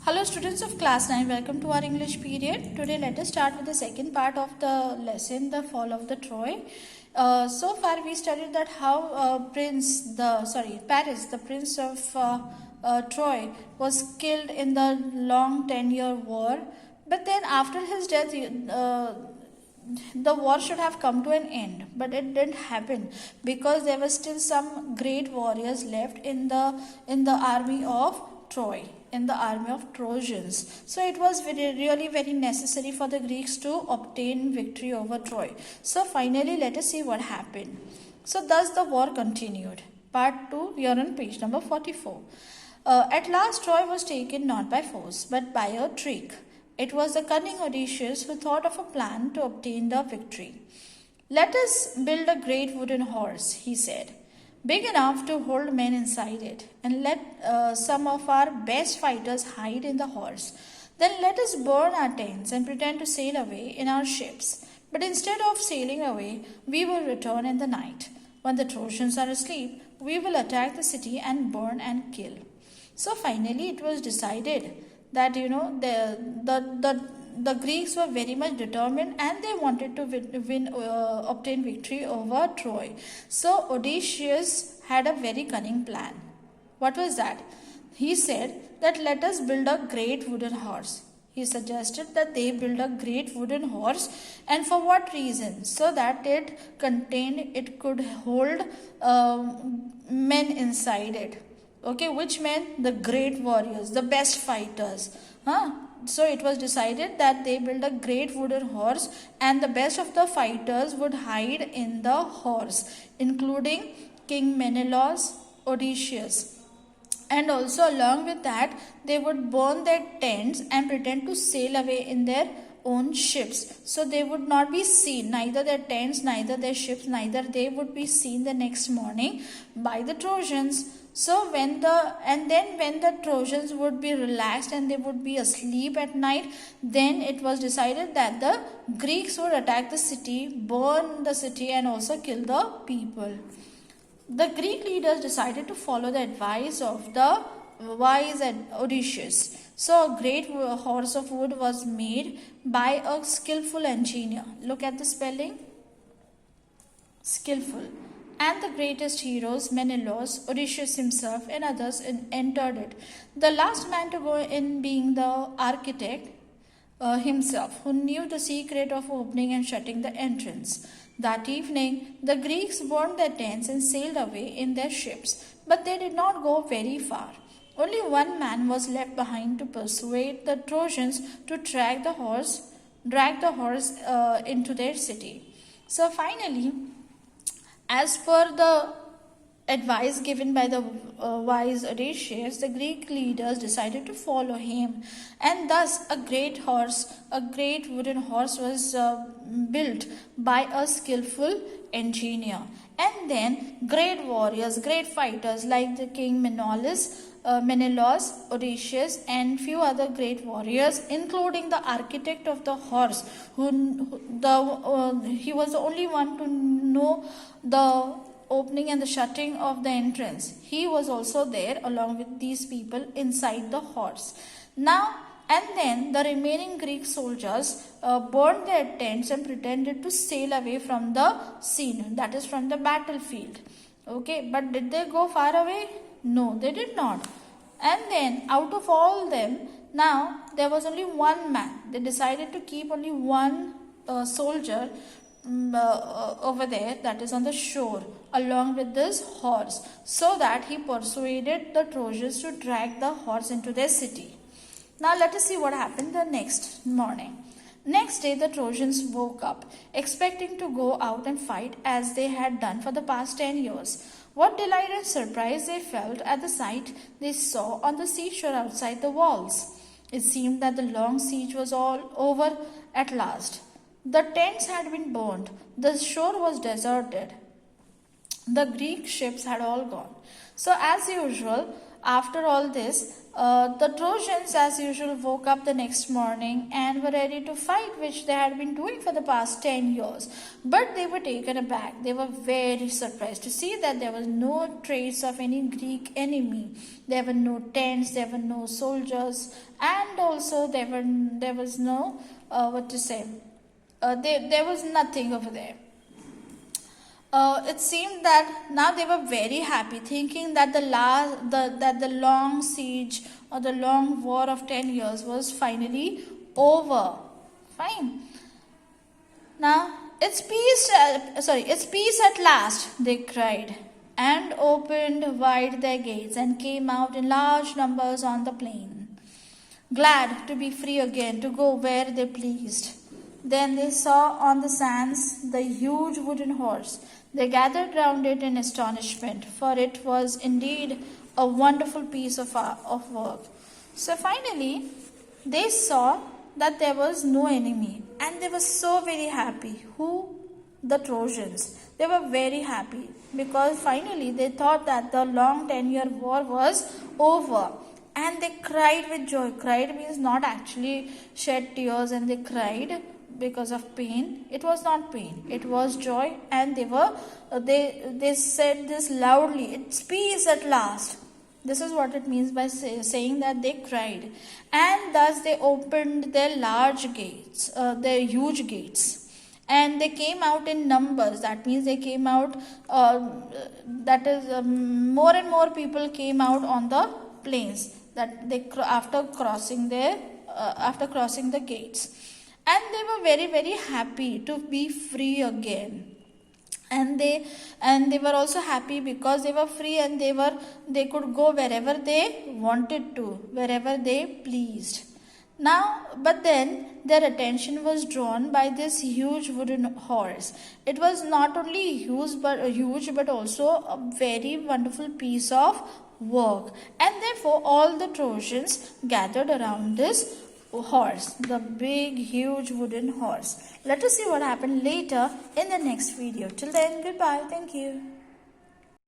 Hello students of class 9, welcome to our English period. Today let us start with the second part of the lesson, the fall of the Troy. So far we studied that how Paris, the prince of Troy, was killed in the long 10-year war. But then after his death, the war should have come to an end, but it didn't happen because there were still some great warriors left in the army of Troy, in the army of Trojans. So it was really very necessary for the Greeks to obtain victory over Troy. So finally, let us see what happened. So thus the war continued. Part 2, we are on page number 44. At last Troy was taken not by force, but by a trick. It was the cunning Odysseus who thought of a plan to obtain the victory. "Let us build a great wooden horse," he said, "big enough to hold men inside it, and let some of our best fighters hide in the horse. Then let us burn our tents and pretend to sail away in our ships. But instead of sailing away, we will return in the night. When the Trojans are asleep, we will attack the city and burn and kill." So finally it was decided that the Greeks were very much determined and they wanted to obtain victory over Troy. So Odysseus had a very cunning plan. What was that? He said that let us build a great wooden horse. He suggested that they build a great wooden horse, and for what reason? So that it could hold men inside it. Okay, which men? The great warriors, the best fighters. So it was decided that they build a great wooden horse and the best of the fighters would hide in the horse, including King Menelaus, Odysseus. And also along with that, they would burn their tents and pretend to sail away in their own ships. So they would not be seen, neither their tents, neither their ships, neither they would be seen the next morning by the Trojans. So when the Trojans would be relaxed and they would be asleep at night, then it was decided that the Greeks would attack the city, burn the city, and also kill the people. The Greek leaders decided to follow the advice of the wise Odysseus. So a great horse of wood was made by a skillful engineer. Look at the spelling. Skillful. And the greatest heroes, Menelaus, Odysseus himself, and others entered it. The last man to go in being the architect himself, who knew the secret of opening and shutting the entrance. That evening, the Greeks burned their tents and sailed away in their ships, but they did not go very far. Only one man was left behind to persuade the Trojans to drag the horse into their city. So finally, as per the advice given by the wise Odysseus, the Greek leaders decided to follow him, and thus a great wooden horse was built by a skillful engineer. And then great warriors, great fighters like the king Menelaus, Odysseus, and few other great warriors, including the architect of the horse, he was the only one to know the opening and the shutting of the entrance. He was also there along with these people inside the horse. Now and then the remaining Greek soldiers burned their tents and pretended to sail away from the scene, that is from the battlefield. Okay, but did they go far away? No, they did not. And then out of all them, now there was only one man. They decided to keep only one soldier over there, that is on the shore, along with this horse, so that he persuaded the Trojans to drag the horse into their city. Now let us see what happened the next morning. Next day the Trojans woke up, expecting to go out and fight as they had done for the past 10 years. What delight and surprise they felt at the sight they saw on the seashore outside the walls. It seemed that the long siege was all over at last. The tents had been burned, the shore was deserted, the Greek ships had all gone. So as usual, after all this, the Trojans as usual woke up the next morning and were ready to fight, which they had been doing for the past 10 years. But they were taken aback. They were very surprised to see that there was no trace of any Greek enemy. There were no tents, there were no soldiers, and also there was no, there was nothing over there. It seemed that now they were very happy, thinking that the long siege or the long war of 10 years was finally over. Fine. Now it's peace at last, they cried, and opened wide their gates and came out in large numbers on the plain, glad to be free again to go where they pleased. Then they saw on the sands the huge wooden horse. They gathered round it in astonishment, for it was indeed a wonderful piece of work. So finally, they saw that there was no enemy, and they were so very happy. Who? The Trojans. They were very happy because finally they thought that the long 10-year war was over. And they cried with joy. Cried means not actually shed tears, and they cried because of pain. It was not pain, it was joy, and they said this loudly, it's peace at last. This is what it means by saying that they cried. And thus they opened their large gates, their huge gates, and they came out in numbers. That means they came out, more and more people came out on the plains, that they after crossing the gates. And they were very, very happy to be free again. And they were also happy because they were free, and they could go wherever they wanted to, wherever they pleased. Now, but then their attention was drawn by this huge wooden horse. It was not only huge but also a very wonderful piece of work. And therefore all the Trojans gathered around this horse, the big huge wooden horse. Let us see what happened later in the next video. Till then, goodbye. Thank you.